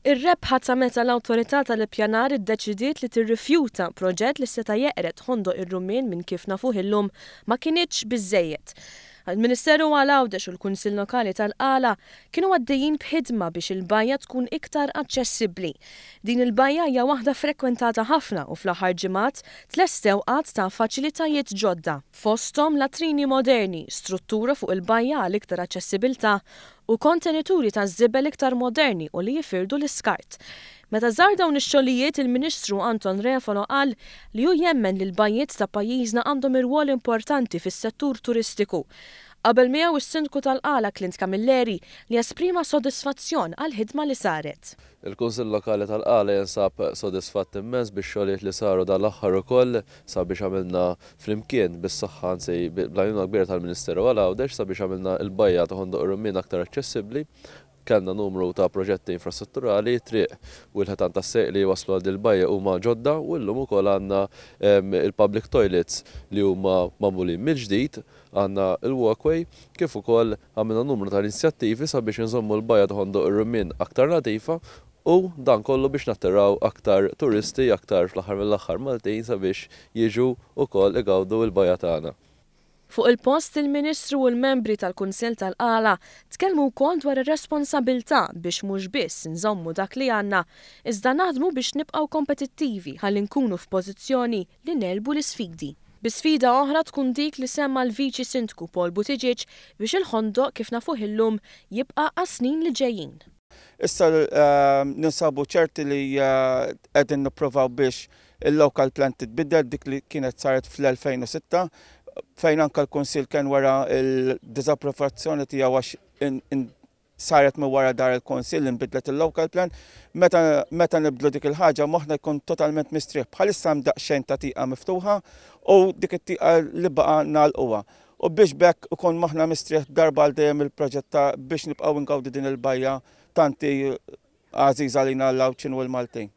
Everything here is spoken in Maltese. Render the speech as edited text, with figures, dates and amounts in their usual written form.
Ir-rebħa ta' meta l-awtorità tal-ippjanar iddeċidiet li tirrifjuta proġett li seta' jeqret ħondoq ir-Rumien minn kif nafuh illum ma kinitx biżżejjed. Il-Ministeru għal Għawdex u l-Kunsill Lokali tal-Qala kienu għaddejjin b'ħidma biex il-bajja tkun iktar aċċessibbli. Din il-bajja hija waħda frekwentata ħafna u fl-aħħar ġimgħat tlestew qatt ta' faċilitajiet ġodda. Fosthom latrini moderni, struttura fuq il-bajja għal iktar aċċessibilità u kontenituri ta' żiebel iktar moderni u li jifirdu l-iskart. Meta żar dawn ix-xogħlijiet il-Ministru Anton Refalo qal li hu jemmen li l-bajjiet ta' pajjiżna għandhom irwol importanti fis-settur turistiku. Qabel miegħu is-Sindku tal-Qala Clint Camilleri li esprima sodisfazzjon għall-ħidma li saret. Il-Kunsill Lokali tal-Qala jinsab sodisfatt immens bix-xogħlijiet li saru dal-aħħar ukoll sabiex għamilna flimkien bis-saħħa anzi bl-għajnuna kbira tal-Ministeru għal Għawdex sabiex għamilna l-bajja ta' ħondoq ir-Rumien aktar aċċessibbli. Kellna numru ta' proġetti infrastrutturali, triq u l-ħetan ta' sejq li waslu għad il-bajja huma ġodda u llum ukoll għandna il-public toilets li huma magħmulin mill-ġdid, għandna il-walkway kif ukoll għamilna numru ta' inizjattivi sabiex inżommu l-bajja ta' ħondoq ir-Rumien aktar nadifa u dan kollu biex nattiraw aktar turisti aktar fl-aħħar mill-aħħar Maltin sabiex jiġu ukoll igawdu l-bajja tagħna. Fuq il-post il-Ministru u l-membri tal-Kunsill tal-Qala tkellmu wkoll dwar ir-responsabilità biex mhux biss nżommu dak li għandna, iżda naħdmu biex nibqgħu kompetittivi ħalli nkunu f'pożizzjoni li nelbu l-isfidi. Bi-sfida oħra tkun dik li semma l-Viċi Sindku Paul Buttigieg biex il-ħondoq kif nafuh illum jibqa' għas-snin li ġejjin. Issa ninsabu ċerti li qegħdin nippruvaw biex il-local plan titbiddel dik li kienet saret fl-2006 fejn anke l-Kunsill kien wara l-diżapprovazzjoni tiegħu għax saret minn wara dar il-Kunsill inbidlet il-local plan, meta nibdlu dik il-ħaġa moħħna jkun totalment mistrieħ. Bħalissa hemm daqsxejn ta' tieqa miftuħa u dik it-tieqa li baqa' nagħlquha. U biex bekk ikun moħħna mistrieħ darba għal dejjem il-proġett biex nibqgħu ngawdu din il-bajja tanti għażiża lina l-Lawċin u l-Maltin.